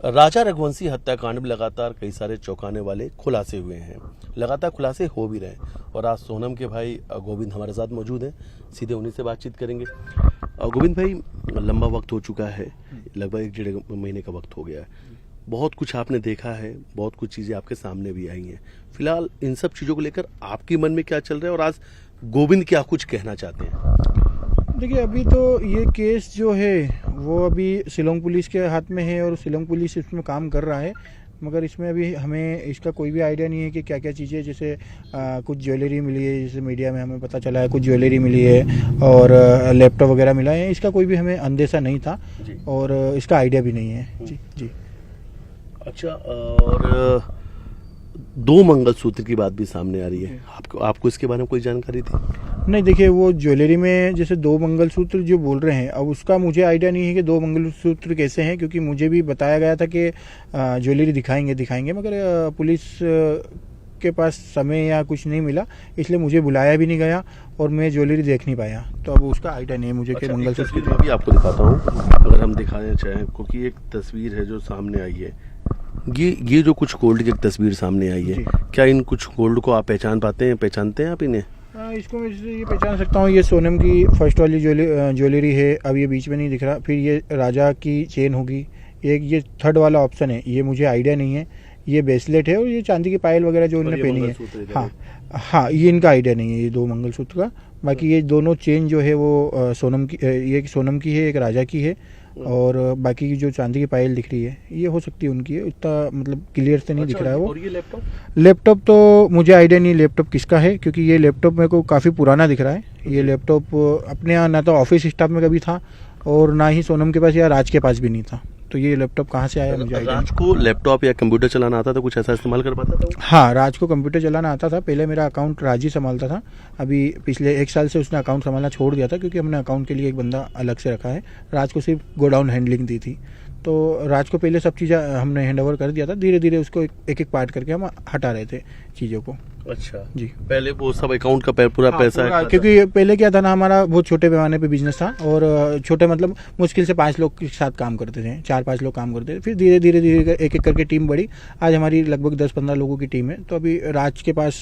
राजा रघुवंशी हत्याकांड में लगातार कई सारे चौंकाने वाले खुलासे हुए हैं, लगातार खुलासे हो भी रहे हैं और आज सोनम के भाई गोविंद हमारे साथ मौजूद हैं। सीधे उन्हीं से बातचीत करेंगे। गोविंद भाई, लंबा वक्त हो चुका है, लगभग 1-1.5 महीने का वक्त हो गया है। बहुत कुछ आपने देखा है, बहुत कुछ चीज़ें आपके सामने भी आई हैं। फिलहाल इन सब चीज़ों को लेकर आपके मन में क्या चल रहा है और आज गोविंद क्या कुछ कहना चाहते हैं? देखिए, अभी तो ये केस जो है वो अभी शिलोंग पुलिस के हाथ में है और शिलोंग पुलिस इसमें काम कर रहा है, मगर इसमें अभी हमें इसका कोई भी आइडिया नहीं है कि क्या क्या चीज़ें, जैसे कुछ ज्वेलरी मिली है, जैसे मीडिया में हमें पता चला है कुछ ज्वेलरी मिली है और लैपटॉप वगैरह मिला है। इसका कोई भी हमें अंदेशा नहीं था और इसका आइडिया भी नहीं है। जी जी। अच्छा, और 2 मंगलसूत्र की बात भी सामने आ रही है, आपको इसके बारे में कोई जानकारी थी? नहीं, देखिए, वो ज्वेलरी में जैसे 2 मंगलसूत्र जो बोल रहे हैं, अब उसका मुझे आइडिया नहीं है कि 2 मंगलसूत्र कैसे हैं, क्योंकि मुझे भी बताया गया था कि ज्वेलरी दिखाएंगे, मगर पुलिस के पास समय या कुछ नहीं मिला, इसलिए मुझे बुलाया भी नहीं गया और मैं ज्वेलरी देख नहीं पाया। तो अब उसका आइडिया नहीं है मुझे कि मंगलसूत्र मैं भी आपको दिखाता हूँ, अगर हम दिखाना चाहें, क्योंकि एक तस्वीर है जो सामने आई है। ये जो कुछ गोल्ड की एक तस्वीर सामने आई है, क्या इन कुछ गोल्ड को आप पहचानते हैं आप इन्हें? इसको मैं ये पहचान सकता हूँ। ये सोनम की फर्स्ट वाली ज्वेलरी है, अब ये बीच में नहीं दिख रहा। फिर ये राजा की चेन होगी, एक ये थर्ड वाला ऑप्शन है, ये मुझे आइडिया नहीं है। ये ब्रेसलेट है और ये चांदी की पायल वगैरह जो इन्होंने पहनी है। हाँ, ये इनका आइडिया नहीं है, ये 2 मंगलसूत्र का। बाकी ये दोनों चेन जो है वो सोनम की, ये सोनम की है, एक राजा की है, और बाकी की जो चांदी की पायल दिख रही है ये हो सकती है उनकी है। इतना मतलब क्लियर से नहीं दिख रहा है वो। और ये लैपटॉप तो मुझे आइडिया नहीं लैपटॉप किसका है, क्योंकि ये लैपटॉप मेरे को काफ़ी पुराना दिख रहा है। ये लैपटॉप अपने यहाँ ना तो ऑफिस स्टाफ में कभी था और ना ही सोनम के पास या राज के पास भी नहीं था। तो ये लैपटॉप कहाँ से आया मुझे आइडिया। राज को लैपटॉप या कंप्यूटर चलाना आता था, कुछ ऐसा इस्तेमाल कर पाता था? हाँ, राज को कंप्यूटर चलाना आता था। पहले मेरा अकाउंट राज ही संभालता था, अभी पिछले 1 साल से उसने अकाउंट संभालना छोड़ दिया था, क्योंकि हमने अकाउंट के लिए एक बंदा अलग से रखा है। राज को सिर्फ गोडाउन हैंडलिंग दी थी, तो राज को पहले सब चीज़ें हमने हैंड ओवर कर दिया था। धीरे धीरे उसको एक एक पार्ट करके हम हटा रहे थे चीज़ों को। अच्छा जी, पहले वो सब अकाउंट का पूरा पैसा, क्योंकि पहले क्या था ना, हमारा बहुत छोटे पैमाने पे बिजनेस था और छोटे मतलब मुश्किल से 5 लोग के साथ काम करते थे, 4-5 लोग काम करते थे। फिर धीरे धीरे एक एक करके टीम बढ़ी, आज हमारी लगभग 10-15 लोगों की टीम है। तो अभी राज के पास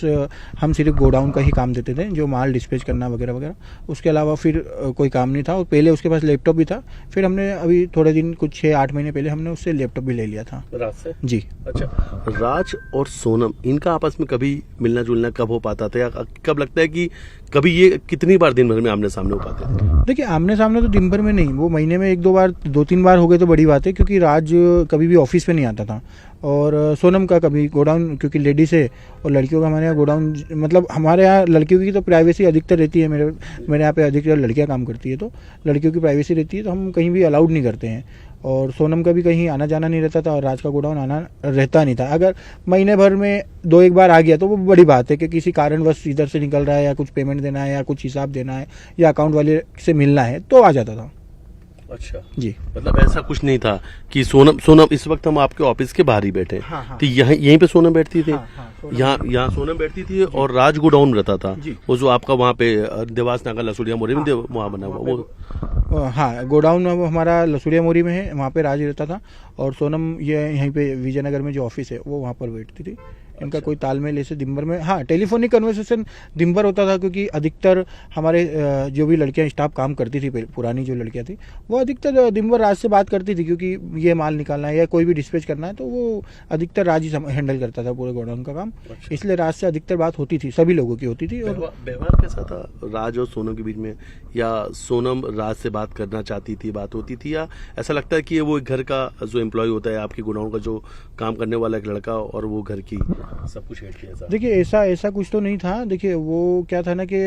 हम सिर्फ गोडाउन का ही काम देते थे, जो माल डिस्पैच करना वगैरह वगैरह, उसके अलावा फिर कोई काम नहीं था। और पहले उसके पास लैपटॉप भी था, फिर हमने अभी थोड़े दिन, कुछ 6-8 महीने पहले हमने उससे लैपटॉप भी ले लिया था राज से। जी। अच्छा, राज और सोनम, इनका आपस में कभी मिलना जुलना कब हो पाता था, या कब लगता है कि कभी ये कितनी बार दिन भर में आमने सामने हो पाते थे? देखिए, आमने सामने तो दिन भर में नहीं, वो महीने में 1-2 बार, 2-3 बार हो गए तो बड़ी बात है, क्योंकि राज कभी भी ऑफिस पे नहीं आता था और सोनम का कभी गोडाउन, क्योंकि लेडीज है और लड़कियों का हमारे यहाँ गोडाउन, मतलब हमारे यहाँ लड़कियों की तो प्राइवेसी अधिकतर रहती है। मेरे यहाँ पे अधिकतर लड़कियाँ काम करती है, तो लड़कियों की प्राइवेसी रहती है, तो हम कहीं भी अलाउड नहीं करते हैं। और सोनम का भी कहीं आना जाना नहीं रहता था और राज का गोडाउन आना रहता नहीं था। अगर महीने भर में 2-1 बार आ गया तो वो बड़ी बात है कि किसी कारणवश इधर से निकल रहा है, या कुछ पेमेंट देना है, या कुछ हिसाब देना है, या अकाउंट वाले से मिलना है, तो आ जाता था। अच्छा जी, मतलब ऐसा कुछ नहीं था कि सोनम इस वक्त हम आपके ऑफिस के बाहर ही बैठे हैं। हाँ, हाँ। तो यहीं पे सोनम बैठती थी? हाँ, यहाँ सोनम बैठती थी और राज गोडाउन रहता था। वो जो आपका वहाँ पे देवास नाका लसुड़िया मोरी में वहाँ बना हुआ वो। हाँ, गोडाउन हमारा लसुड़िया मोरी में है, वहाँ पे राज रहता था और सोनम ये यहीं पे विजयनगर में जो ऑफिस है वो वहाँ पर बैठती थी। इनका कोई तालमेल ऐसे दिन भर में, हाँ, टेलीफोनिक कन्वर्सेशन दिन भर होता था, क्योंकि अधिकतर हमारे जो भी लड़कियां स्टाफ काम करती थी, पुरानी जो लड़कियां थी, वो अधिकतर दिन भर राज से बात करती थी, क्योंकि ये माल निकालना है या कोई भी डिस्पैच करना है तो वो अधिकतर राज ही हैंडल करता था पूरे गोडाउन का काम। इसलिए राज से अधिकतर बात होती थी, सभी लोगों की होती थी। और व्यवहार कैसा था राज और सोनम के बीच में, या सोनम राज से बात करना चाहती थी, बात होती थी, या ऐसा लगता है कि वो एक घर का जो एम्प्लॉय होता है आपके गोडाउन का, जो काम करने वाला एक लड़का, और वो घर की सब कुछ हेड किया? देखिए, ऐसा कुछ तो नहीं था। देखिए, वो क्या था ना कि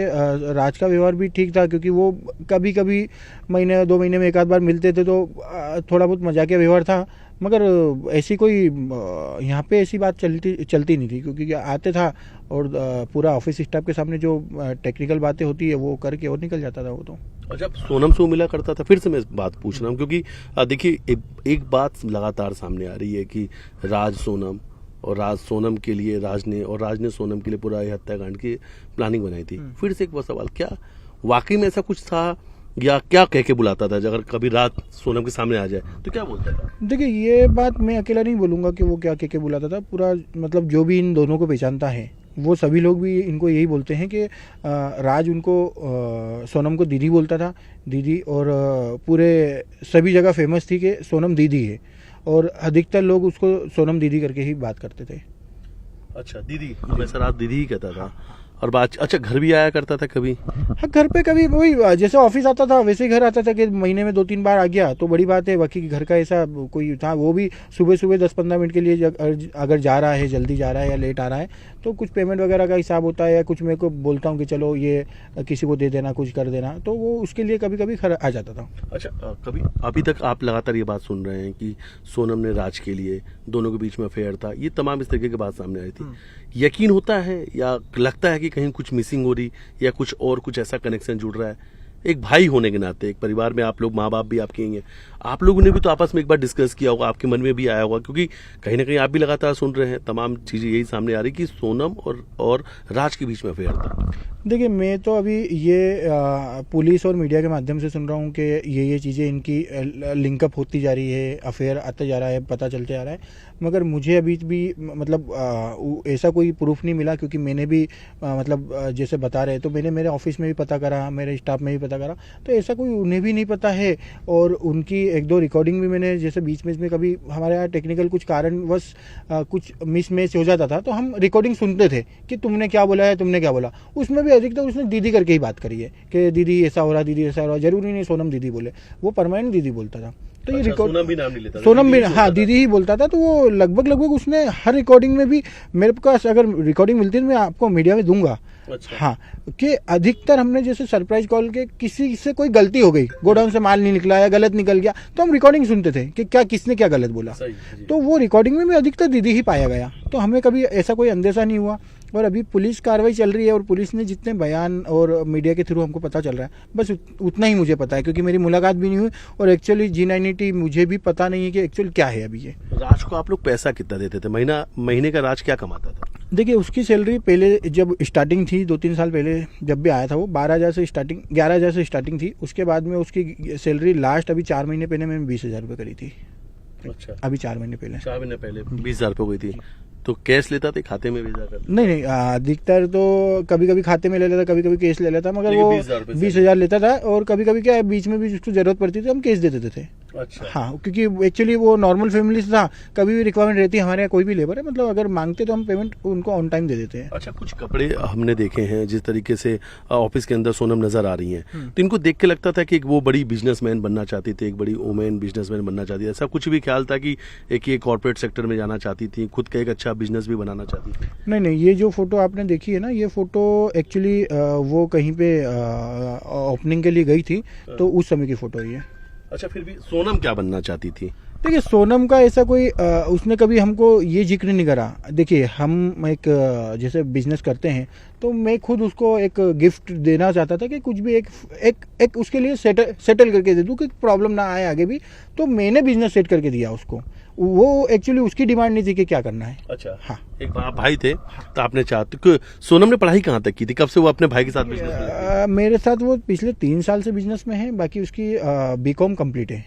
राज का व्यवहार भी ठीक था, क्योंकि वो कभी कभी महीने 2 महीने में 1-आध बार मिलते थे, तो थोड़ा बहुत मजाकिया व्यवहार था, मगर ऐसी कोई यहाँ पे ऐसी बात चलती नहीं थी, क्योंकि आते था और पूरा ऑफिस स्टाफ के सामने जो टेक्निकल बातें होती है वो करके और निकल जाता था वो तो। और जब सोनम से मिला करता था, फिर से मैं बात पूछ रहा हूँ, क्योंकि देखिए एक बात लगातार सामने आ रही है कि राज सोनम, और राज सोनम के लिए राज ने सोनम के लिए पूरा हत्याकांड की प्लानिंग बनाई थी। फिर से एक वो सवाल, क्या वाकई में ऐसा कुछ था या क्या कह के बुलाता था? अगर कभी रात सोनम के सामने आ जाए तो क्या बोलता था? देखिए, ये बात मैं अकेला नहीं बोलूँगा कि वो क्या कह के बुलाता था। पूरा मतलब जो भी इन दोनों को पहचानता है वो सभी लोग भी इनको यही बोलते हैं कि राज उनको सोनम को दीदी बोलता था, दीदी। और पूरे सभी जगह फेमस थी कि सोनम दीदी है, और अधिकतर लोग उसको सोनम दीदी करके ही बात करते थे। अच्छा, दीदी, हमेशा रात दीदी ही कहता था। और बात, अच्छा, घर भी आया करता था कभी? हाँ, घर पे कभी वही जैसे ऑफिस आता था वैसे ही घर आता था कि महीने में 2-3 बार आ गया तो बड़ी बात है। बाकी घर का ऐसा कोई था, वो भी सुबह सुबह 10-15 मिनट के लिए अगर जा रहा है, जल्दी जा रहा है या लेट आ रहा है, तो कुछ पेमेंट वगैरह का हिसाब होता है या कुछ मेरे को बोलता हूँ कि चलो ये किसी को दे देना, कुछ कर देना, तो वो उसके लिए कभी कभी घर आ जाता था। अच्छा, कभी अभी तक आप लगातार ये बात सुन रहे हैं कि सोनम ने राज के लिए, दोनों के बीच में अफेयर था, ये तमाम इस तरीके की बात सामने आई थी। यकीन होता है या लगता है कि कहीं कुछ मिसिंग हो रही या कुछ और, कुछ ऐसा कनेक्शन जुड़ रहा है? एक भाई होने के नाते, एक परिवार में आप लोग, माँ बाप भी आपके ही हैं, आप लोगों ने भी तो आपस में एक बार डिस्कस किया होगा, आपके मन में भी आया होगा, क्योंकि कहीं ना कहीं आप भी लगातार सुन रहे हैं, तमाम चीजें यही सामने आ रही कि सोनम और राज के बीच में अफेयर था। देखिए, मैं तो अभी ये पुलिस और मीडिया के माध्यम से सुन रहा हूँ कि ये चीज़ें इनकी लिंकअप होती जा रही है, अफेयर आता जा रहा है, पता चलते जा रहा है। मगर मुझे अभी भी मतलब ऐसा कोई प्रूफ नहीं मिला, क्योंकि मैंने भी मतलब जैसे बता रहे तो मैंने मेरे ऑफिस में भी पता करा, मेरे स्टाफ में भी पता करा, तो ऐसा कोई उन्हें भी नहीं पता है। और उनकी 1-2 रिकॉर्डिंग भी मैंने, जैसे बीच में कभी हमारे यहाँ टेक्निकल कुछ कारणवश कुछ मिसमैच हो जाता था, तो हम रिकॉर्डिंग सुनते थे कि तुमने क्या बोला है, तुमने क्या बोला। उसमें भी अधिकतर उसने दीदी करके ही बात करी है कि दीदी ऐसा हो रहा, दीदी ऐसा हो रहा। जरूरी नहीं सोनम दीदी बोले, वो परमानेंट दीदी बोलता था। तो ये रिकॉर्ड, सोनम भी नाम नहीं लेता था, सोनम भी, हाँ, दीदी ही बोलता था। तो वो लगभग उसने हर रिकॉर्डिंग में भी, मेरे पास अगर रिकॉर्डिंग मिलती है तो मैं आपको मीडिया में दूंगा। अच्छा। हाँ, कि अधिकतर हमने जैसे सरप्राइज कॉल के किसी से कोई गलती हो गई, गोडाउन से माल नहीं निकला या गलत निकल गया, तो हम रिकॉर्डिंग सुनते थे कि क्या किसने क्या गलत बोला। तो वो रिकॉर्डिंग में भी अधिकतर दीदी ही पाया गया, तो हमें कभी ऐसा कोई अंदेशा नहीं हुआ। और अभी पुलिस कार्रवाई चल रही है और पुलिस ने जितने बयान और मीडिया के थ्रू हमको पता चल रहा है, बस उतना ही मुझे पता है, क्योंकि मेरी मुलाकात भी नहीं हुई और एक्चुअली G90 मुझे भी पता नहीं है कि एक्चुअल क्या है अभी ये। राज को आप लोग पैसा कितना देते थे? महीने का राज क्या कमाता था? देखिए, उसकी सैलरी पहले जब स्टार्टिंग थी 2-3 साल पहले जब भी आया था वो 12,000 से स्टार्टिंग, 11,000 से स्टार्टिंग थी। उसके बाद में उसकी सैलरी लास्ट अभी 4 महीने पहले मैंने 20,000 रुपये करी थी। अच्छा, अभी 4 महीने पहले 20,000 रुपये हुई थी। तो कैश लेता थे, खाते में भेजा करता? नहीं, अधिकतर तो कभी कभी खाते में ले लेता, कभी कभी कैश ले लेता, मगर वो 20,000 लेता था। और कभी कभी क्या है, बीच में भी उसको जरूरत पड़ती थी हम कैश दे देते थे। अच्छा। हाँ, क्योंकि एक्चुअली वो नॉर्मल फैमिली से था, कभी भी रिक्वायरमेंट रहती है हमारे यहाँ, कोई भी लेबर है, मतलब अगर मांगते तो हम पेमेंट उनको ऑन टाइम दे देते हैं। अच्छा, कुछ कपड़े हमने देखे हैं जिस तरीके से ऑफिस के अंदर सोनम नजर आ रही हैं, तो इनको देख के लगता था कि वो बड़ी बिजनेसमैन बनना चाहती थी, एक बड़ी वुमेन बिजनेसमैन बनना चाहती थी। ऐसा कुछ भी ख्याल था कि एक ये कॉर्पोरेट सेक्टर में जाना चाहती थी, खुद का एक अच्छा बिजनेस भी बनाना चाहती थी? नहीं, ये जो फोटो आपने देखी है ना, ये फोटो एक्चुअली वो कहीं पे ओपनिंग के लिए गई थी, तो उस समय की फोटो है ये। अच्छा, फिर भी सोनम क्या बनना चाहती थी? देखिए, सोनम का ऐसा कोई उसने कभी हमको ये जिक्र नहीं करा। देखिए, हम एक जैसे बिजनेस करते हैं, तो मैं खुद उसको एक गिफ्ट देना चाहता था कि कुछ भी एक उसके लिए सेटल करके दे दूं कि प्रॉब्लम ना आए आगे भी। तो मैंने बिजनेस सेट करके दिया उसको, वो एक्चुअली उसकी डिमांड नहीं थी कि क्या करना है। अच्छा, हाँ, एक भाई थे तो आपने चाहते। सोनम ने पढ़ाई कहाँ तक की थी? कब से वो अपने भाई के साथ बिजनेस में? मेरे साथ वो पिछले 3 साल से बिजनेस में है। बाकी उसकी बीकॉम कंप्लीट है।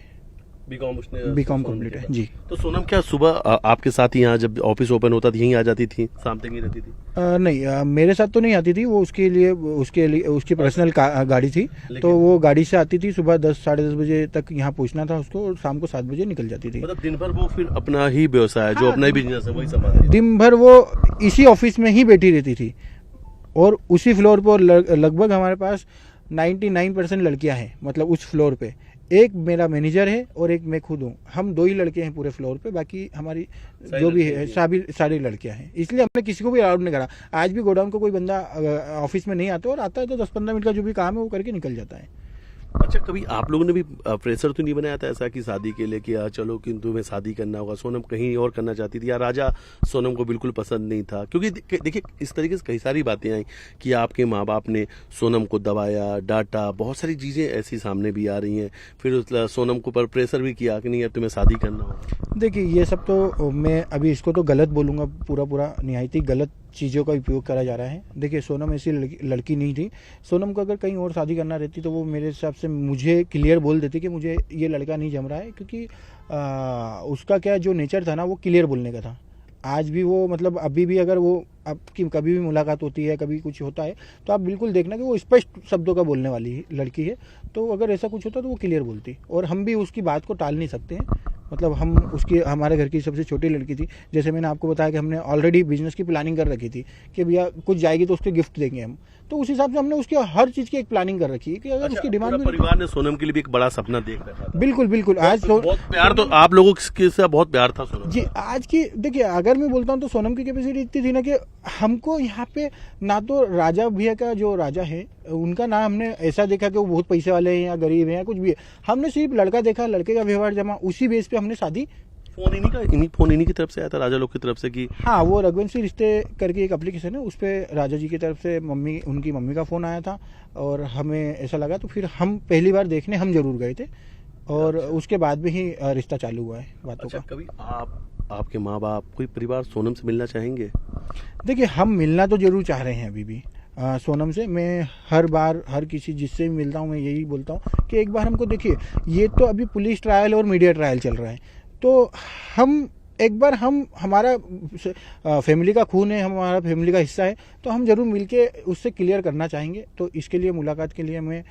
बीकॉम कंप्लीट है जी। तो सोनम क्या सुबह आपके साथ ही यहाँ जब ऑफिस ओपन होता था यहीं आ जाती थी, शाम तक ही रहती थी? नहीं, मेरे साथ तो नहीं आती थी वो, उसके लिए उसकी पर्सनल गाड़ी थी, तो वो गाड़ी से आती थी। सुबह 10 साढ़े 10 बजे तक यहाँ पहुँचना था उसको, और शाम को 7 बजे निकल जाती थी। मतलब दिन भर वो फिर अपना ही व्यवसाय, जो अपना ही बिजनेस है, वही संभालती थी? दिन भर वो इसी ऑफिस में ही बैठी रहती थी, और उसी फ्लोर पर लगभग हमारे पास 99% लड़कियां हैं, मतलब उस फ्लोर पे। एक मेरा मैनेजर है और एक मैं खुद हूँ, हम 2 ही लड़के हैं पूरे फ्लोर पे, बाकी हमारी जो भी है सारी लड़कियां हैं। इसलिए हमने किसी को भी अलाउड नहीं करा। आज भी गोडाउन को कोई बंदा ऑफिस में नहीं आता, और आता है तो 10-15 मिनट का जो भी काम है वो करके निकल जाता है। अच्छा, कभी आप लोगों ने भी प्रेशर तो नहीं बनाया था ऐसा कि शादी के लिए कि चलो कि तुम्हें शादी करना होगा? सोनम कहीं और करना चाहती थी, या राजा सोनम को बिल्कुल पसंद नहीं था? क्योंकि देखिए, इस तरीके से कई सारी बातें आई कि आपके माँ बाप ने सोनम को दबाया, डांटा, बहुत सारी चीज़ें ऐसी सामने भी आ रही हैं। फिर उस सोनम को पर प्रेशर भी किया कि नहीं अब तुम्हें शादी करना होगा। देखिए, ये सब तो मैं अभी इसको तो गलत बोलूँगा, पूरा निहायती गलत चीज़ों का उपयोग करा जा रहा है। देखिए सोनम ऐसी लड़की नहीं थी। सोनम को अगर कहीं और शादी करना रहती तो वो मेरे हिसाब से मुझे क्लियर बोल देती कि मुझे ये लड़का नहीं जम रहा है, क्योंकि उसका क्या जो नेचर था ना वो क्लियर बोलने का था। आज भी वो मतलब अभी भी अगर वो आपकी कभी भी मुलाकात होती है, कभी कुछ होता है, तो आप बिल्कुल देखना कि वो स्पष्ट शब्दों का बोलने वाली लड़की है। तो अगर ऐसा कुछ होता तो वो क्लियर बोलती, और हम भी उसकी बात को टाल नहीं सकते हैं। मतलब हम उसकी, हमारे घर की सबसे छोटी लड़की थी। जैसे मैंने आपको बताया कि हमने ऑलरेडी बिजनेस की प्लानिंग कर रखी थी कि भैया कुछ जाएगी तो उसके गिफ्ट देंगे हम, तो उस हिसाब से हमने उसकी हर चीज़ की एक प्लानिंग कर रखी है कि अगर उसकी डिमांड पूरा परिवार ने सोनम के लिए भी एक बड़ा सपना देख रखा था। बिल्कुल बिल्कुल। आज बहुत प्यार, तो आप लोगों के साथ बहुत प्यार था सोनम जी। आज की देखिए, अगर मैं बोलता हूँ तो सोनम की कैपेसिटी इतनी थी ना कि हमको यहाँ पे ना तो राजा भैया का जो राजा है उनका नाम हमने ऐसा देखा कि वो बहुत पैसे वाले हैं या गरीब हैं या कुछ भी है। हमने सिर्फ लड़का देखा, लड़के का व्यवहार जमा, उसी बेस पे हमने शादी। फोन इन्हीं की तरफ से आया था, राजा लोग की तरफ से कि हाँ, वो रघुवंशी रिश्ते करके एक एप्लीकेशन है, उस पर राजा जी की तरफ से उनकी मम्मी का फ़ोन आया था और हमें ऐसा लगा, तो फिर हम पहली बार देखने हम जरूर गए थे और उसके बाद में ही रिश्ता चालू हुआ है बातों का। कभी आपके माँ बाप, कोई परिवार सोनम से मिलना चाहेंगे? देखिए, हम मिलना तो जरूर चाह रहे हैं अभी भी सोनम से। मैं हर बार हर किसी जिससे भी मिलता हूँ मैं यही बोलता हूँ कि एक बार हमको देखिए, ये तो अभी पुलिस ट्रायल और मीडिया ट्रायल चल रहा है, तो हम एक बार हमारा फैमिली का खून है, हमारा फैमिली का हिस्सा है, तो हम जरूर मिलके उससे क्लियर करना चाहेंगे। तो इसके लिए मुलाकात के लिए मैं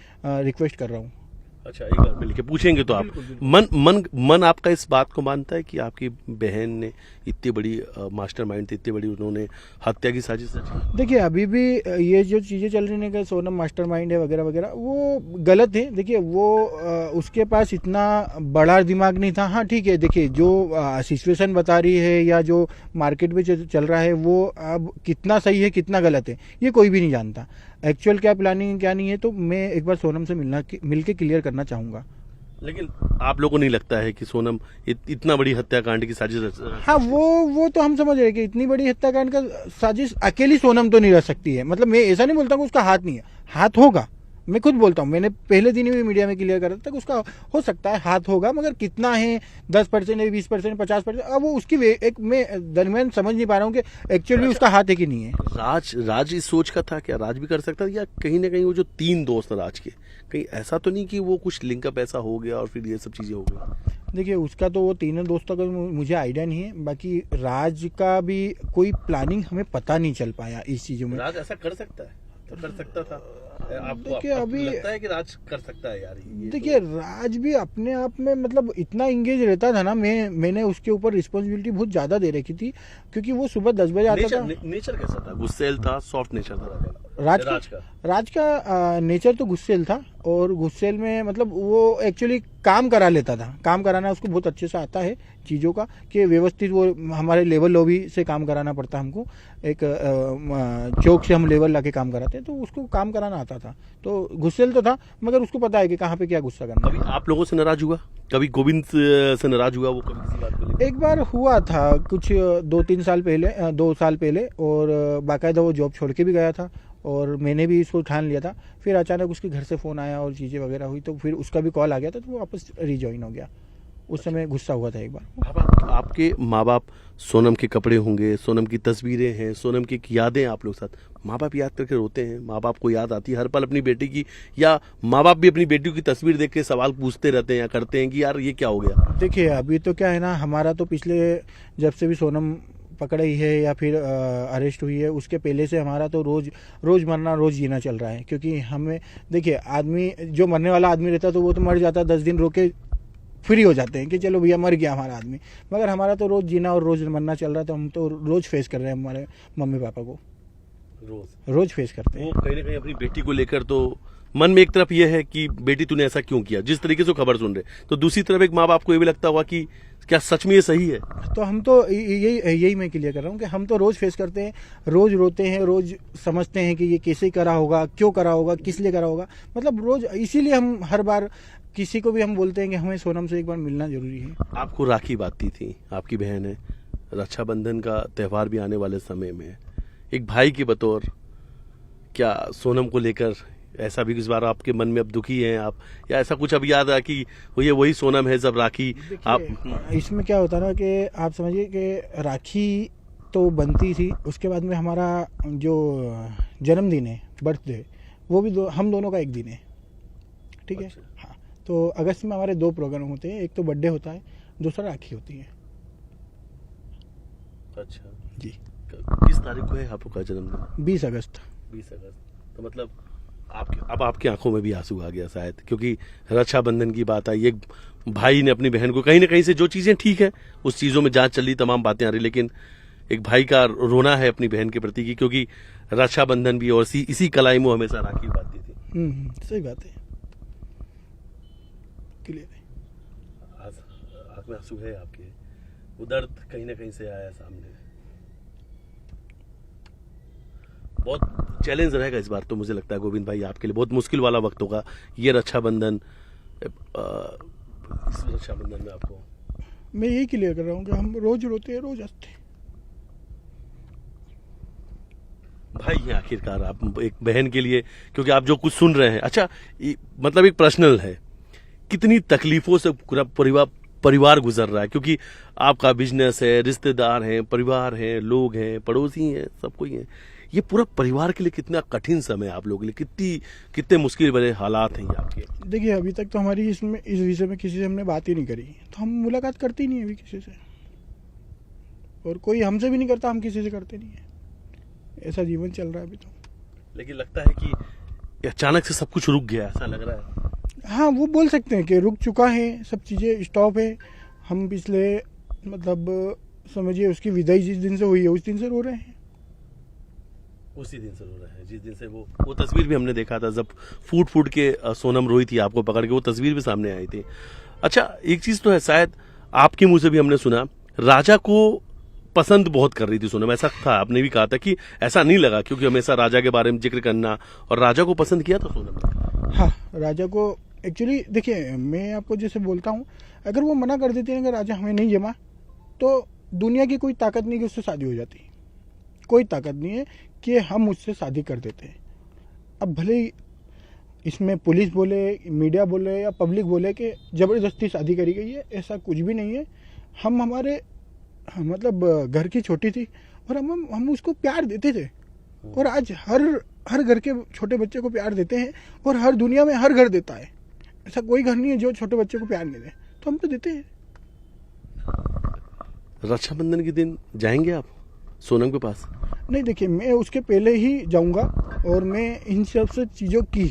रिक्वेस्ट कर रहा हूँ। अच्छा, एक बार मिलके पूछेंगे तो आप मन आपका इस बात को मानता है कि आपकी बहन ने इतनी बड़ी मास्टरमाइंड थी, इतनी बड़ी उन्होंने हत्या की साजिश रची? देखिए, अभी भी ये जो चीज़ें चल रही हैं कि सोनम मास्टरमाइंड है वगैरह वगैरह, वो गलत है। देखिए, वो उसके पास इतना बड़ा दिमाग नहीं था। हाँ ठीक है, देखिए जो सिचुएशन बता रही है या जो मार्केट में चल रहा है वो अब कितना सही है कितना गलत है ये कोई भी नहीं जानता। एक्चुअल क्या प्लानिंग क्या नहीं है, तो मैं एक बार सोनम से मिल के क्लियर करना चाहूँगा। लेकिन आप लोगों को नहीं लगता है कि सोनम इतना बड़ी हत्याकांड की साजिश? हाँ, वो तो हम समझ रहे हैं कि इतनी बड़ी हत्याकांड का साजिश अकेली सोनम तो नहीं रह सकती है। मतलब मैं ऐसा नहीं बोलता कि उसका हाथ नहीं है, हाथ होगा। मैं खुद बोलता हूँ, मैंने पहले दिन ही मीडिया में क्लियर कर था कि उसका हो सकता है हाथ होगा, मगर कितना है, 10% है, 20%, 50%, अब वो उसकी एक मैं दरमियान समझ नहीं पा रहा हूँ कि एक्चुअली उसका हाथ है कि नहीं है। राज इस सोच का था क्या? राज भी कर सकता था, या कहीं ना कहीं वो जो 3 दोस्त राज के, कहीं ऐसा तो नहीं कि वो कुछ लिंकअप ऐसा हो गया और फिर ये सब चीजें हो गई? देखिए, उसका तो वो तीनों दोस्तों का मुझे आइडिया नहीं है, बाकी राज का भी कोई प्लानिंग हमें पता नहीं चल पाया इस चीजों में। राज ऐसा कर सकता है तो कर सकता था। देखिए, अभी लगता है कि राज कर सकता है यार? देखिए, राज भी अपने आप में मतलब इतना इंगेज रहता था ना, मैंने उसके ऊपर रिस्पॉन्सिबिलिटी बहुत ज्यादा दे रखी थी, क्योंकि वो सुबह 10 बजे आता था। नेचर कैसा था? गुस्सेल था, सॉफ्ट नेचर था राज का नेचर तो गुस्सेल था, और गुस्सेल में मतलब वो एक्चुअली काम करा लेता था। काम कराना उसको बहुत अच्छे से आता है चीज़ों का, कि व्यवस्थित वो हमारे लेवल लॉबी से काम कराना पड़ता हमको, एक चौक से हम लेवल लाके काम कराते हैं, तो उसको काम कराना आता था। तो गुस्सेल तो था, मगर उसको पता है कि कहाँ पे क्या गुस्सा करना। कभी आप लोगों से नाराज हुआ? कभी गोविंद से नाराज हुआ वो कभी किसी बात को लेकर? एक बार हुआ था कुछ 2-3 साल पहले, 2 साल पहले, और बाकायदा वो जॉब छोड़ के भी गया था और मैंने भी इसको ठान लिया था। फिर अचानक उसके घर से फ़ोन आया और चीज़ें वगैरह हुई, तो फिर उसका भी कॉल आ गया था, तो वो वापस रिजॉइन हो गया। उस समय गुस्सा हुआ था एक बार। आपके माँ बाप सोनम के कपड़े होंगे, सोनम की तस्वीरें हैं, सोनम की यादें आप लोग साथ, माँ बाप याद करके रोते हैं? माँ बाप को याद आती है हर पल अपनी बेटी की, या माँ बाप भी अपनी बेटी की तस्वीर देख के सवाल पूछते रहते हैं या करते हैं कि यार ये क्या हो गया? देखिए, अभी तो क्या है ना, हमारा तो पिछले जब से भी सोनम पकड़ी है या फिर अरेस्ट हुई है, उसके पहले से हमारा तो रोज मरना रोज जीना चल रहा है। क्योंकि हमें देखिए, आदमी जो मरने वाला आदमी रहता तो वो तो मर जाता, 10 दिन रोके फ्री हो जाते हैं कि चलो भैया मर गया हमारा आदमी, मगर हमारा तो रोज जीना और रोज मरना चल रहा है। तो हम तो रोज फेस कर रहे हैं, हमारे मम्मी पापा को रोज फेस करते हैं। वो कहीं ना कहीं अपनी बेटी को लेकर तो मन में एक तरफ ये है कि बेटी तूने ऐसा क्यों किया, जिस तरीके से खबर सुन रहे, तो दूसरी तरफ एक माँ बाप को ये भी लगता होगा कि क्या सच में ये सही है? तो हम तो यही मैं क्लियर कर रहा हूँ कि हम तो रोज फेस करते हैं, रोज रोते हैं, रोज समझते हैं कि ये कैसे करा होगा, क्यों करा होगा, किस लिए करा होगा, मतलब रोज। इसीलिए हम हर बार किसी को भी हम बोलते हैं कि हमें सोनम से एक बार मिलना जरूरी है। आपको राखी बांधती थी, आपकी बहन है, रक्षाबंधन का त्यौहार भी आने वाले समय में, एक भाई के बतौर क्या सोनम को लेकर ऐसा भी इस बार आपके मन में अब दुखी हैं आप, या ऐसा कुछ अब याद आया कि ये वही सोनम है जब राखी आप? इसमें क्या होता है ना कि आप समझिए कि राखी तो बनती थी। उसके बाद में हमारा जो जन्मदिन है, बर्थडे, वो भी हम दोनों का एक दिन है, ठीक है। अच्छा। हाँ, तो अगस्त में हमारे 2 प्रोग्राम होते हैं, एक तो बर्थडे होता है, दूसरा राखी होती है। अच्छा जी। किस तारीख को है आपका जन्मदिन? 20 अगस्त। 20 अगस्त। तो मतलब आपकी आंखों में भी आंसू आ गया शायद, क्योंकि रक्षाबंधन की बात आई। एक भाई ने अपनी बहन को, कहीं ना कहीं से जो चीजें ठीक है उस चीजों में जांच चल रही, तमाम बातें आ रही, लेकिन एक भाई का रोना है अपनी बहन के प्रति की, क्योंकि रक्षाबंधन भी और इसी कलाई में हमेशा राखी बांधती थी। सही बात है, क्लियर है। आंख में आंसू है आपके, वो दर्द कहीं ना कहीं से आया सामने। बहुत चैलेंज रहेगा इस बार तो, मुझे लगता है गोविंद भाई आपके लिए बहुत मुश्किल वाला वक्त होगा ये रक्षाबंधन। इस रक्षाबंधन में आपको मैं यही क्लियर कर रहा हूँ कि हम रोज रोते हैं, रोज हंसते हैं। भाई हैं आखिरकार आप एक बहन के लिए, क्योंकि आप जो कुछ सुन रहे हैं, अच्छा मतलब एक पर्सनल है, कितनी तकलीफों से पूरा परिवार गुजर रहा है, क्योंकि आपका बिजनेस है, रिश्तेदार हैं, परिवार हैं, लोग हैं, पड़ोसी हैं, सब कोई है। ये पूरा परिवार के लिए कितना कठिन समय है आप लोगों के लिए, कितने मुश्किल भरे हालात हैं ये आपके। देखिए, अभी तक तो हमारी इस विषय में किसी से हमने बात ही नहीं करी, तो हम मुलाकात करते ही नहीं है अभी किसी से, और कोई हमसे भी नहीं करता, हम किसी से करते नहीं है। ऐसा जीवन चल रहा है अभी तो। लेकिन लगता है कि अचानक से सब कुछ रुक गया, ऐसा लग रहा है। हाँ, वो बोल सकते हैं कि रुक चुका है, सब चीज़ें स्टॉप है। हम पिछले मतलब समझिए उसकी विदाई जिस दिन से हुई है उस दिन से रो रहे हैं। उसी दिन से रो रहे हैं जिस दिन से वो तस्वीर भी हमने देखा था, जब फूट के सोनम रोई थी आपको पकड़ के, वो तस्वीर भी सामने आई थी। अच्छा, एक चीज तो है, शायद आपके मुंह से भी हमने सुना, राजा को पसंद बहुत कर रही थी सोनम, ऐसा था, आपने भी कहा था कि ऐसा नहीं लगा क्योंकि हमेशा राजा के बारे में जिक्र करना, और राजा को पसंद किया था सोनम ने। हाँ, राजा को एक्चुअली देखिए, मैं आपको जैसे बोलता हूँ, अगर वो मना कर देते हैं कि राजा हमें नहीं जमा, तो दुनिया की कोई ताकत नहीं कि उससे शादी हो जाती। कोई ताकत नहीं है कि हम उससे शादी कर देते हैं। अब भले ही इसमें पुलिस बोले, मीडिया बोले या पब्लिक बोले कि ज़बरदस्ती शादी करी गई है, ऐसा कुछ भी नहीं है। हम हमारे मतलब घर की छोटी थी और हम उसको प्यार देते थे, और आज हर घर के छोटे बच्चे को प्यार देते हैं, और हर दुनिया में हर घर देता है। ऐसा कोई घर नहीं है जो छोटे बच्चे को प्यार नहीं दे, तो हम तो देते हैं। रक्षाबंधन के दिन जाएंगे आप सोनम के पास? नहीं, देखिए, मैं उसके पहले ही जाऊंगा, और मैं इन सब से चीज़ों की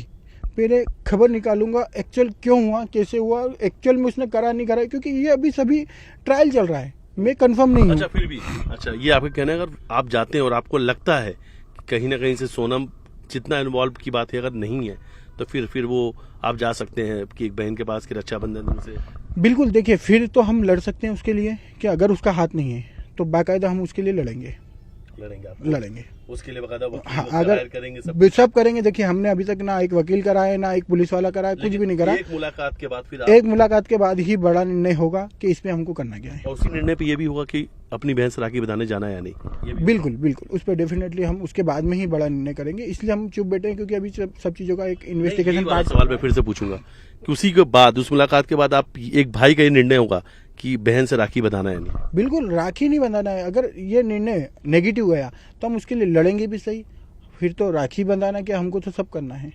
पहले खबर निकालूंगा, एक्चुअल क्यों हुआ, कैसे हुआ, एक्चुअल में उसने करा नहीं करा, क्योंकि ये अभी सभी ट्रायल चल रहा है, मैं कंफर्म नहीं हूँ। अच्छा, फिर भी अच्छा, ये आपका कहना है, अगर आप जाते हैं और आपको लगता है कि कहीं ना कहीं से सोनम जितना इन्वॉल्व की बात है अगर नहीं है, तो फिर वो आप जा सकते हैं कि एक बहन के पास की रक्षाबंधन से? बिल्कुल, देखिए, फिर तो हम लड़ सकते हैं उसके लिए कि अगर उसका हाथ नहीं है तो बाकायदा हम उसके लिए लड़ेंगे। लड़ेंगे उसके लिए बकायदा हाँ, अगर करेंगे, सब करेंगे। देखिए, हमने अभी तक ना एक वकील कराया, ना एक पुलिस वाला कराया, कुछ भी नहीं करा। एक मुलाकात के बाद फिर एक मुलाकात के बाद ही बड़ा निर्णय होगा कि इस पे हमको करना क्या है। और उसी निर्णय पे ये भी होगा कि अपनी बहन से राखी बंधाने जाना है या नहीं, ये भी बिल्कुल, उस पर डेफिनेटली हम उसके बाद में ही बड़ा निर्णय करेंगे। इसलिए हम चुप बैठे हैं, क्योंकि अभी सब चीज़ों का एक इन्वेस्टिगेशन पार्ट। सवाल मैं फिर से पूछूंगा कि उसी के बाद, उस मुलाकात के बाद आप एक भाई का ये निर्णय होगा कि बहन से राखी बंधाना है नहीं? बिल्कुल, राखी नहीं बंधाना है। अगर ये निर्णय नेगेटिव गया तो हम उसके लिए लड़ेंगे भी सही। फिर तो राखी बंधाना क्या, हमको तो सब करना है,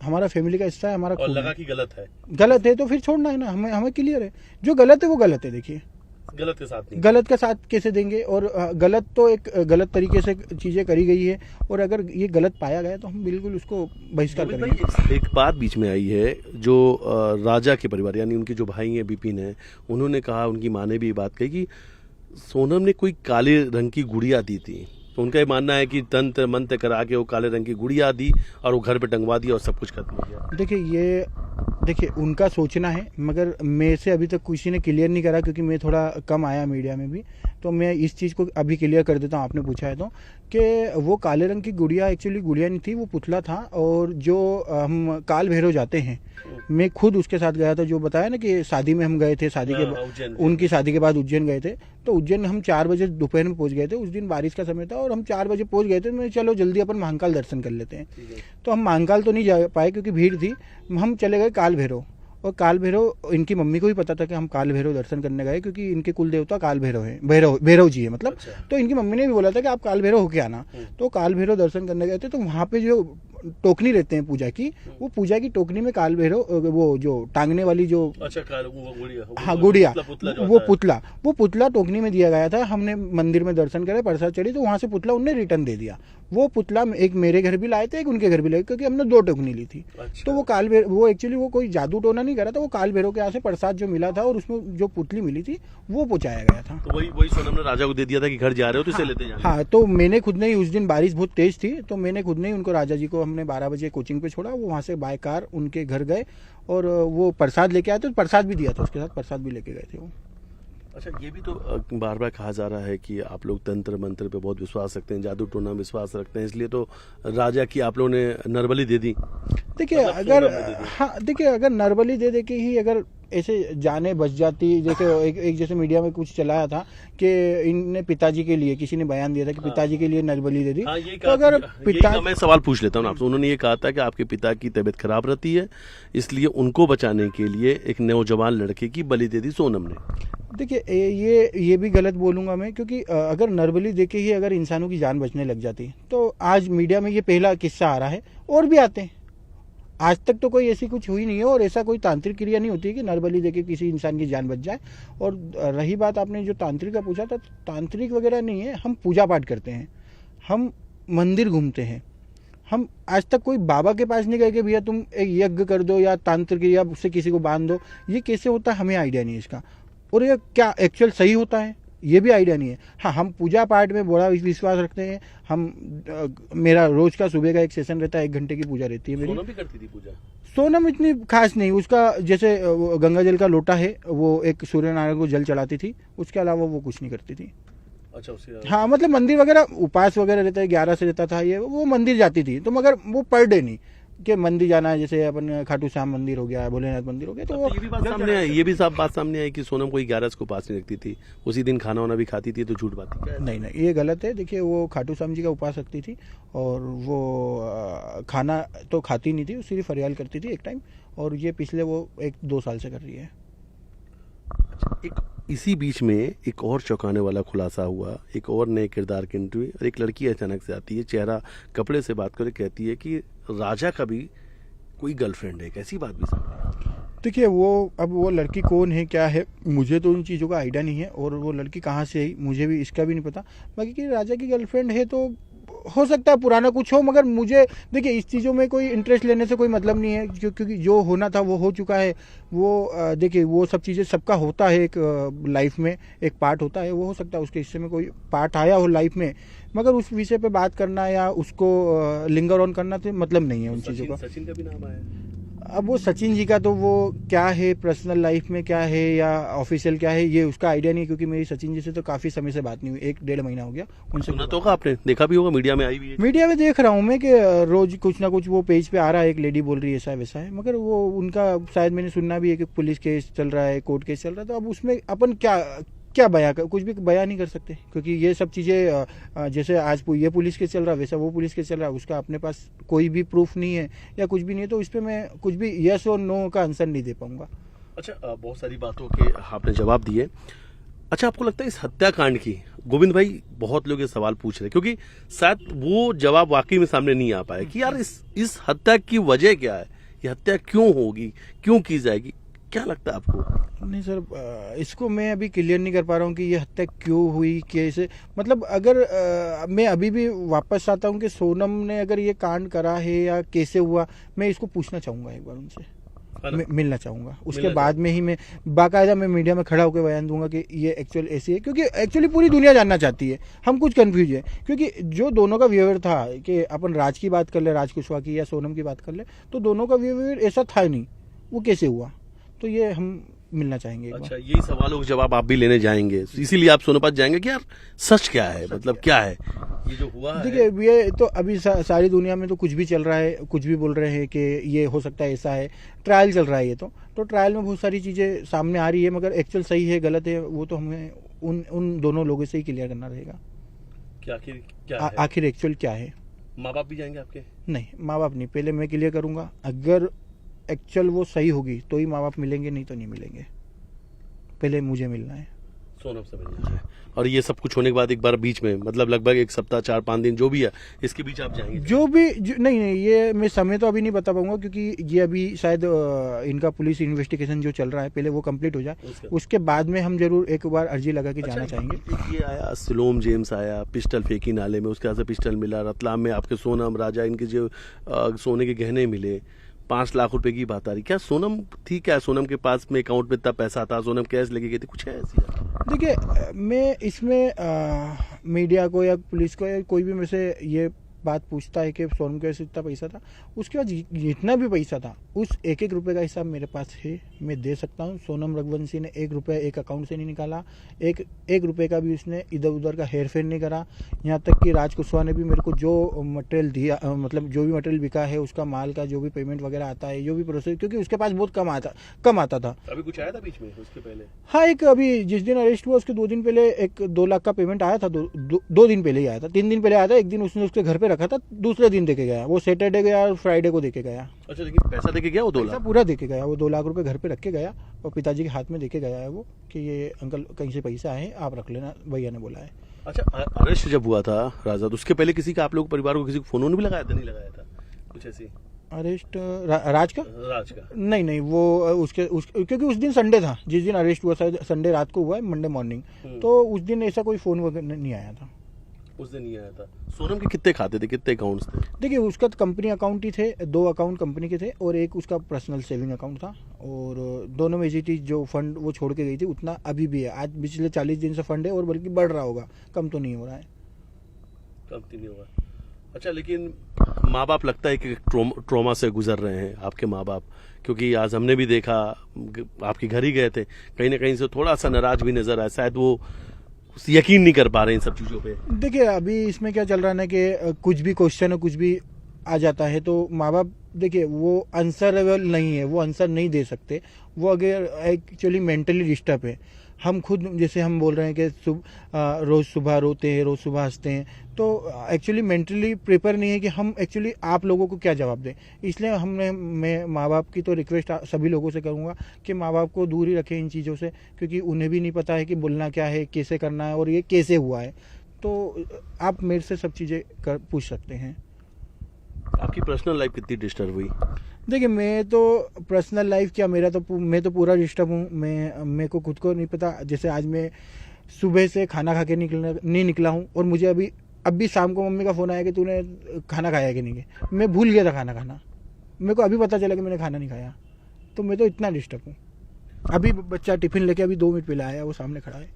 हमारा फैमिली का हिस्सा है, हमारा और खून लगा है। कि गलत है, गलत है तो फिर छोड़ना है ना, हमें क्लियर है, जो गलत है वो गलत है। देखिए, गलत के साथ नहीं, गलत का साथ कैसे देंगे, और गलत तो एक गलत तरीके से चीजें करी गई है, और अगर ये गलत पाया गया तो हम बिल्कुल उसको बहिष्कार करेंगे। एक बात बीच में आई है, जो राजा के परिवार यानी उनके जो भाई हैं बिपिन है, उन्होंने कहा, उनकी माँ ने भी ये बात कही कि सोनम ने कोई काले रंग की गुड़िया दी थी, तो उनका ये मानना है कि तंत्र मंत्र करा के वो काले रंग की गुड़िया दी और वो घर पे टंगवा दिया और सब कुछ खत्म हो गया। देखिए, उनका सोचना है, मगर मेरे से अभी तक किसी ने क्लियर नहीं करा, क्योंकि मैं थोड़ा कम आया मीडिया में भी, तो मैं इस चीज़ को अभी क्लियर कर देता हूँ, आपने पूछा है तो, कि वो काले रंग की गुड़िया एक्चुअली गुड़िया नहीं थी, वो पुतला था। और जो हम काल भैरव जाते हैं, मैं खुद उसके साथ गया था, जो बताया ना कि शादी में हम गए थे, उनकी शादी के बाद उज्जैन गए थे, तो उज्जैन हम 4 बजे दोपहर में पहुंच गए थे। उस दिन बारिश का समय था और हम 4 बजे पहुंच गए थे, तो चलो जल्दी अपन महाकाल दर्शन कर लेते हैं। तो हम महाकाल तो नहीं जा पाए क्योंकि भीड़ थी, हम चले गए काल भैरव, और काल भैरव इनकी मम्मी को भी पता था कि हम काल भैरव दर्शन करने गए, क्योंकि इनके कुल देवता काल भैरव है, भैरव जी है मतलब। अच्छा। तो इनकी मम्मी ने भी बोला था कि आप काल भैरव होके आना। तो काल भैरव दर्शन करने गए थे, तो वहाँ पे जो टोकनी रहते हैं पूजा की, वो पूजा की टोकनी में काल भैरव वो जो टांगने वाली जो, अच्छा, वो गुड़िया, हाँ गुड़िया, पुतला जो वो आता है। पुतला टोकनी में दिया गया था। हमने मंदिर में दर्शन करे, प्रसाद चढ़ी, तो वहाँ से पुतला उनने रिटर्न दे दिया। वो पुतला एक मेरे घर भी लाए थे, एक उनके घर भी लाए, क्योंकि हमने 2 टोकनी ली थी। अच्छा। तो वो वो एक्चुअली वो कोई जादू टोना नहीं करा था, वो काल भैरव के यहाँ से प्रसाद जो मिला था और उसमें जो पुतली मिली थी वो पहुंचाया गया था। तो वही सोनम ने राजा को दे दिया था कि घर जा रहे हो तो इसे लेते जाना। हाँ, तो मैंने खुद ने ही, उस दिन बारिश बहुत तेज थी, तो मैंने खुद ने ही उनको, राजा जी को हमने 12 बजे कोचिंग पे छोड़ा, वो वहाँ से बाय कार उनके घर गए और वो प्रसाद लेके आए थे, प्रसाद भी दिया था उसके साथ, प्रसाद भी लेके गए थे वो। अच्छा, ये भी तो बार बार कहा जा रहा है कि आप लोग तंत्र मंत्र पे बहुत विश्वास रखते हैं, जादू टोना में विश्वास रखते हैं, इसलिए तो राजा की आप लोगों ने नरबली दे दी। देखिए मतलब अगर, सोनम ने दे दी। हाँ देखिए, अगर नरबली दे दे के ही अगर ऐसे जाने बच जाती, जैसे एक जैसे मीडिया में कुछ चलाया था कि इनने पिताजी के लिए, किसी ने बयान दिया था कि पिताजी के लिए नरबली दे दी। हाँ, यही तो कहा, अगर पिता, मैं सवाल पूछ लेता हूँ आपसे। उन्होंने ये कहा था कि आपके पिता की तबीयत खराब रहती है, इसलिए उनको बचाने के लिए एक नौजवान लड़के की बलि दे दी सोनम ने। देखिए ये भी गलत बोलूंगा मैं, क्योंकि अगर नरबली देके ही अगर इंसानों की जान बचने लग जाती, तो आज मीडिया में ये पहला किस्सा आ रहा है, और भी आते हैं। आज तक तो कोई ऐसी कुछ हुई नहीं है, और ऐसा कोई तांत्रिक क्रिया नहीं होती है कि नरबली देके किसी इंसान की जान बच जाए। और रही बात आपने जो तांत्रिक का पूछा था, तांत्रिक वगैरह नहीं है, हम पूजा पाठ करते हैं, हम मंदिर घूमते हैं। हम आज तक कोई बाबा के पास नहीं गए कि भैया तुम एक यज्ञ कर दो या तांत्रिक या उससे किसी को बांध दो। ये कैसे होता है हमें आइडिया नहीं है इसका, और ये क्या एक्चुअल सही होता है ये भी आइडिया नहीं है। हाँ, हम पूजा पाठ में बड़ा विश्वास रखते हैं। मेरा रोज का सुबह का एक सेशन रहता है, 1 घंटे की पूजा रहती है मेरी। सोनम भी करती थी पूजा? सोनम इतनी खास नहीं, उसका जैसे गंगा जल का लोटा है, वो एक सूर्य नारायण को जल चढ़ाती थी, उसके अलावा वो कुछ नहीं करती थी। अच्छा, उससे हाँ, मतलब मंदिर वगैरह उपास वगैरह रहता है, 11 से रहता था ये, वो मंदिर जाती थी, तो मगर वो पर डे नहीं कि मंदिर जाना है। जैसे अपन खाटू श्याम मंदिर हो गया, भोलेनाथ मंदिर हो गया, तो ये भी बात सामने आई, ये भी साफ बात सामने आई कि सोनम कोई 11 को पास नहीं रखती थी, उसी दिन खाना वाना भी खाती थी, तो झूठ बात थी क्या? नहीं, ये गलत है। देखिए, वो खाटू श्याम जी का उपास रखती थी, और वो खाना तो खाती नहीं थी, वो सिर्फ फरियाल करती थी एक टाइम, और ये पिछले वो 1-2 साल से कर रही है। एक इसी बीच में एक और चौंकाने वाला खुलासा हुआ, एक और नए किरदार की एंट्री, और एक लड़की अचानक से आती है, चेहरा कपड़े से बात करे, कहती है कि राजा का भी कोई गर्लफ्रेंड है। कैसी बात भी सामने? देखिए, वो लड़की कौन है, क्या है, मुझे तो उन चीज़ों का आइडिया नहीं है, और वो लड़की कहाँ से आई मुझे भी इसका भी नहीं पता। बाकी कि राजा की गर्लफ्रेंड है तो हो सकता है पुराना कुछ हो, मगर मुझे देखिए इस चीज़ों में कोई इंटरेस्ट लेने से कोई मतलब नहीं है, क्योंकि जो होना था वो हो चुका है। वो देखिए, वो सब चीज़ें सबका होता है, एक लाइफ में एक पार्ट होता है, वो हो सकता है उसके हिस्से में कोई पार्ट आया हो लाइफ में, मगर उस विषय पे बात करना या उसको लिंगर ऑन करना तो मतलब नहीं है उन चीज़ों का। सचिन का भी नाम आया। अब वो सचिन जी का तो वो क्या है, पर्सनल लाइफ में क्या है या ऑफिशियल क्या है, ये उसका आइडिया नहीं, क्योंकि मेरी सचिन जी से तो काफ़ी समय से बात नहीं हुई, 1-1.5 महीना हो गया उनसे। सुना तो होगा आपने, देखा भी होगा, मीडिया में आई भी है। मीडिया में देख रहा हूँ मैं कि रोज कुछ ना कुछ वो पेज पे आ रहा है, एक लेडी बोल रही है ऐसा वैसा है, मगर वो उनका शायद मैंने सुनना भी है कि पुलिस केस चल रहा है, कोर्ट केस चल रहा है, तो अब उसमें अपन क्या कुछ भी बयान नहीं कर सकते, क्योंकि ये सब चीज़ें जैसे आज ये पुलिस केस चल रहा है, वैसा वो पुलिस केस चल रहा है, उसका अपने पास कोई भी प्रूफ नहीं है या कुछ भी नहीं है, तो इस पर मैं कुछ भी यस और नो का आंसर नहीं दे पाऊंगा। अच्छा, बहुत सारी बातों के आपने जवाब दिए। अच्छा, आपको लगता है इस हत्याकांड की, गोविंद भाई बहुत लोग ये सवाल पूछ रहे हैं, क्योंकि शायद वो जवाब वाकई में सामने नहीं आ पाया कि यार इस हत्या की वजह क्या है, ये हत्या क्यों होगी, क्यों की जाएगी, क्या लगता है आपको? नहीं सर, इसको मैं अभी क्लियर नहीं कर पा रहा हूँ कि ये हत्या क्यों हुई, कैसे, मतलब अगर मैं अभी भी वापस आता हूँ कि सोनम ने अगर ये कांड करा है या कैसे हुआ, मैं इसको पूछना चाहूँगा एक बार उनसे, मिलना चाहूँगा, उसके बाद में ही मैं बाकायदा मैं मीडिया में खड़ा होकर बयान दूंगा कि ये एक्चुअल ऐसी है, क्योंकि एक्चुअली पूरी दुनिया जानना चाहती है, हम कुछ कंफ्यूज है, क्योंकि जो दोनों का बिहेवियर था, कि अपन राज की बात कर ले, राज कुशवाहा की या सोनम की बात कर ले, तो दोनों का बिहेवियर ऐसा था नहीं, वो कैसे हुआ, तो ये हम मिलना चाहेंगे एक बार। अच्छा, यही सवालों के जवाब आप भी लेने जाएंगे, इसीलिए आप सोनम पास जाएंगे कि यार सच क्या है, मतलब क्या है ये जो हुआ है? देखिए, ये तो अभी सारी दुनिया में तो कुछ भी चल रहा है, कुछ भी बोल रहे हैं कि ये हो सकता है, ऐसा है, ट्रायल चल रहा है, ये तो ट्रायल में बहुत सारी चीज़ें सामने आ रही है, मगर एक्चुअल सही है गलत है वो तो हमें उन दोनों लोगों से ही क्लियर करना रहेगा कि आखिर क्या है, आखिर एक्चुअल क्या है। माँ बाप भी जाएंगे आपके? नहीं, माँ बाप नहीं, पहले मैं क्लियर करूँगा, अगर एक्चुअल वो सही होगी तो ही माँ बाप मिलेंगे, नहीं तो नहीं मिलेंगे। पहले मुझे मिलना है। सोनम से मिलना है। और ये सब कुछ होने के बाद एक बार बीच में मतलब लगभग एक सप्ताह 4-5 दिन जो भी है इसके बीच आप जाएंगे? नहीं नहीं, ये मैं समय तो अभी नहीं बता पाऊंगा, क्योंकि ये अभी शायद इनका पुलिस इन्वेस्टिगेशन जो चल रहा है पहले वो कंप्लीट हो जाए, उसके बाद में हम जरूर एक बार अर्जी लगा के जाना चाहेंगे। ये आया सिलोम जेम्स आया, पिस्टल फेंकी नाले में, उसके बाद से पिस्टल मिला, रतलाम में आपके सोनम राजा इनके जो सोने के गहने मिले, 5 लाख रुपए की बात आ रही। क्या सोनम थी, क्या सोनम के पास में अकाउंट में इतना पैसा था, सोनम कैश लेके गई थी, कुछ है ऐसी? देखिए, मैं इसमें मीडिया को या पुलिस को या कोई भी में से ये बात पूछता है कि सोनम के पास इतना पैसा था, उसके बाद जितना भी पैसा था उस एक एक रुपए का हिसाब मेरे पास है, मैं दे सकता हूँ। सोनम रघुवंशी ने 1 रुपया एक अकाउंट से नहीं निकाला, एक रुपये का भी उसने इधर उधर का हेर फेर नहीं करा। यहाँ तक कि राज कुशवाहा ने भी मेरे को जो मटेरियल दिया, मतलब जो भी मटेरियल बिका है उसका माल का जो भी पेमेंट वगैरह आता है, जो भी प्रोसेस, क्योंकि उसके पास बहुत कम आता था। अभी कुछ आया था बीच में उसके पहले? हाँ, एक अभी जिस दिन अरेस्ट हुआ उसके 2 दिन पहले एक 2 लाख का पेमेंट आया था। 2 दिन पहले ही आया था, 3 दिन पहले आया था। एक दिन उसने उसके घर पे रखा था, दूसरे दिन देके गया, वो सैटरडे गया और फ्राइडे को देके गया। अच्छा, लेकिन पैसा देके गया वो 2 लाख? पूरा देके गया, वो 2 लाख रुपए घर पे रख के गया और पिताजी के हाथ में देके गया है वो, कि ये अंकल कहीं से पैसा आए आप रख लेना, भैया ने बोला है। अच्छा, अरेस्ट जब हुआ था राजा, तो उसके पहले किसी का आप लोग परिवार को किसी को फोन भी लगाया था? नहीं लगाया था कुछ ऐसी? अरेस्ट राज का नहीं, वो क्योंकि उस दिन संडे था, जिस दिन अरेस्ट हुआ शायद संडे रात को हुआ है, मंडे मॉर्निंग, तो उस दिन ऐसा कोई फोन वगैरह नहीं आया था। उस दिन नहीं आया था। सोनम के कितने खाते थे, कितने अकाउंट्स थे? देखिए, उसका तो कंपनी अकाउंट ही थे, 2 अकाउंट कंपनी के थे और एक उसका पर्सनल सेविंग अकाउंट था, और दोनों में जी जो फंड वो छोड़ के गई थी उतना अभी भी है। आज पिछले 40 दिन से फंड है और बल्कि बढ़ रहा होगा, कम तो नहीं हो रहा है। कम तो नहीं होगा। अच्छा, लेकिन माँ बाप लगता है कि ट्रॉमा से गुजर रहे हैं आपके माँ बाप, क्योंकि आज हमने भी देखा, आपके घर ही गए थे, कहीं ना कहीं से थोड़ा सा नाराज भी नजर आया, शायद वो यकीन नहीं कर पा रहे इन सब चीजों पे। देखिए, अभी इसमें क्या चल रहा है ना कि कुछ भी क्वेश्चन है, कुछ भी आ जाता है तो माँ बाप, देखिए वो आंसरेबल नहीं है, वो आंसर नहीं दे सकते। वो अगर एक्चुअली मेंटली डिस्टर्ब है। हम खुद जैसे हम बोल रहे हैं कि रोज सुबह रोते हैं, रोज सुबह हंसते हैं, तो एक्चुअली मेंटली प्रिपेयर नहीं है कि हम एक्चुअली आप लोगों को क्या जवाब दें। इसलिए मैं माँ बाप की तो रिक्वेस्ट सभी लोगों से करूँगा कि माँ बाप को दूर ही रखें इन चीज़ों से, क्योंकि उन्हें भी नहीं पता है कि बोलना क्या है, कैसे करना है और ये कैसे हुआ है। तो आप मेरे से सब चीज़ें पूछ सकते हैं। आपकी पर्सनल लाइफ कितनी डिस्टर्ब हुई? देखिए, मैं तो पर्सनल लाइफ क्या, मैं तो पूरा डिस्टर्ब हूँ। मेरे को खुद को नहीं पता। जैसे आज मैं सुबह से खाना खा के नहीं निकला हूँ, और मुझे अभी शाम को मम्मी का फ़ोन आया कि तूने खाना खाया कि नहीं। मैं भूल गया था खाना खाना, मेरे को अभी पता चला कि मैंने खाना नहीं खाया। तो मैं तो इतना डिस्टर्ब हूँ। अभी बच्चा टिफिन लेके अभी 2 मिनट पहले आया, वो सामने खड़ा है।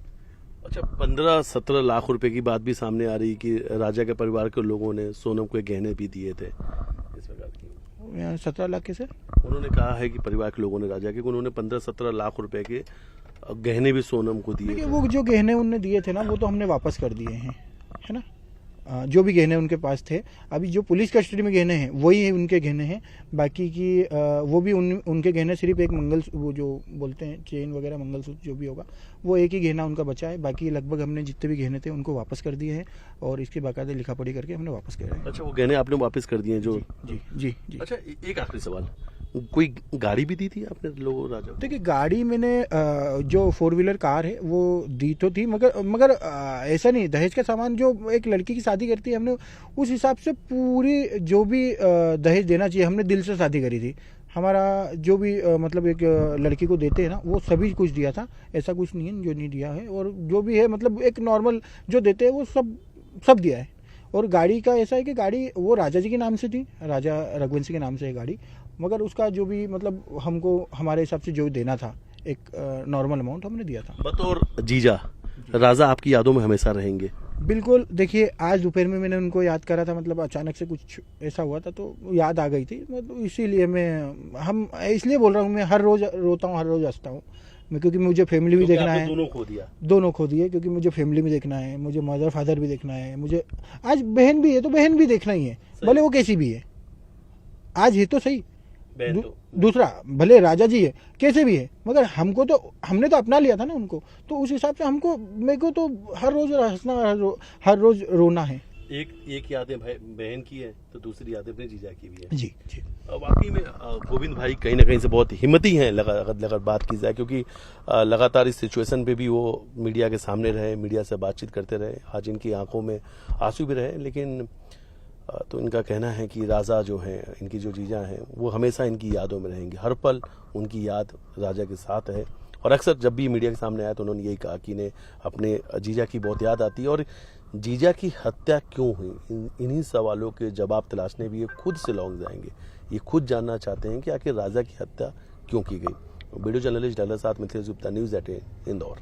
अच्छा, 15-17 लाख रुपए की बात भी सामने आ रही कि राजा के परिवार के लोगों ने सोनम को गहने भी दिए थे, इस प्रकार की। 17 लाख कैसे? उन्होंने कहा है कि परिवार के लोगों ने राजा के, उन्होंने 15-17 लाख रुपए के गहने भी सोनम को दिए थे। वो जो गहने उन्होंने दिए थे ना, वो तो हमने वापस कर दिए हैं, है ना। जो भी गहने उनके पास थे, अभी जो पुलिस कस्टडी में गहने हैं वही उनके गहने हैं। बाकी की वो भी उनके गहने सिर्फ एक वो जो बोलते हैं चेन वगैरह, मंगलसूत्र जो भी होगा, वो एक ही गहना उनका बचा है। बाकी लगभग हमने जितने भी गहने थे उनको वापस कर दिए हैं, और इसकी बाकायदा लिखा पढ़ी करके हमने वापस किया है। अच्छा, वो गहने आपने वापस कर दिए जो? जी जी जी। अच्छा, एक आखिरी सवाल, कोई गाड़ी भी दी थी आपने लोगों राजा? देखिए, गाड़ी मैंने जो 4 व्हीलर कार है वो दी तो थी, मगर ऐसा नहीं, दहेज का सामान जो एक लड़की की शादी करती है, हमने उस हिसाब से पूरी जो भी दहेज देना चाहिए, हमने दिल से शादी करी थी। हमारा जो भी मतलब एक लड़की को देते हैं ना, वो सभी कुछ दिया था। ऐसा कुछ नहीं है जो नहीं दिया है, और जो भी है मतलब एक नॉर्मल जो देते हैं वो सब दिया है। और गाड़ी का ऐसा है कि गाड़ी वो राजा जी के नाम से थी, राजा रघुवंशी के नाम से है गाड़ी, मगर उसका जो भी मतलब हमको हमारे हिसाब से जो देना था एक नॉर्मल अमाउंट हमने दिया था। बतौर जीजा राजा आपकी यादों में हमेशा रहेंगे। बिल्कुल। देखिए, आज दोपहर में मैंने उनको याद करा था, मतलब अचानक से कुछ ऐसा हुआ था तो याद आ गई थी, मतलब इसीलिए इसलिए बोल रहा हूँ। मैं हर रोज रोता हूँ, हर रोज हंसता हूँ मैं, क्योंकि मुझे फैमिली भी देखना है। दोनों खो दिए, क्योंकि मुझे फैमिली भी देखना है, मुझे मदर फादर भी देखना है, मुझे आज बहन भी है तो बहन भी देखना ही है, भले वो कैसी भी है। आज है तो सही, दूसरा भले राजा जी है कैसे भी है, मगर हमने तो अपना लिया था ना उनको, तो उस हिसाब से मेरे को तो हर रोज हंसना, हर रोज रोना है। एक यादें भाई बहन की है तो दूसरी यादें अपने जीजा की भी है। जी जी। वाकई में गोविंद भाई कहीं ना कहीं से बहुत हिम्मती हैं अगर बात की जाए, क्योंकि लगातार इस सिचुएशन पे भी वो मीडिया के सामने रहे, मीडिया से बातचीत करते रहे। आज इनकी आंखों में आंसू भी रहे, लेकिन तो इनका कहना है कि राजा जो हैं, इनकी जो जीजा हैं, वो हमेशा इनकी यादों में रहेंगे। हर पल उनकी याद राजा के साथ है। और अक्सर जब भी मीडिया के सामने आया तो उन्होंने यही कहा कि इन्हें अपने जीजा की बहुत याद आती है। और जीजा की हत्या क्यों हुई, इन्हीं सवालों के जवाब तलाशने भी ये खुद से लौंग जाएंगे। ये खुद जानना चाहते हैं कि आखिर राजा की हत्या क्यों की गई। वीडियो जर्नलिस्ट डॉक्टर साथ मिथिलेश गुप्ता, न्यूज़ 18 इंदौर।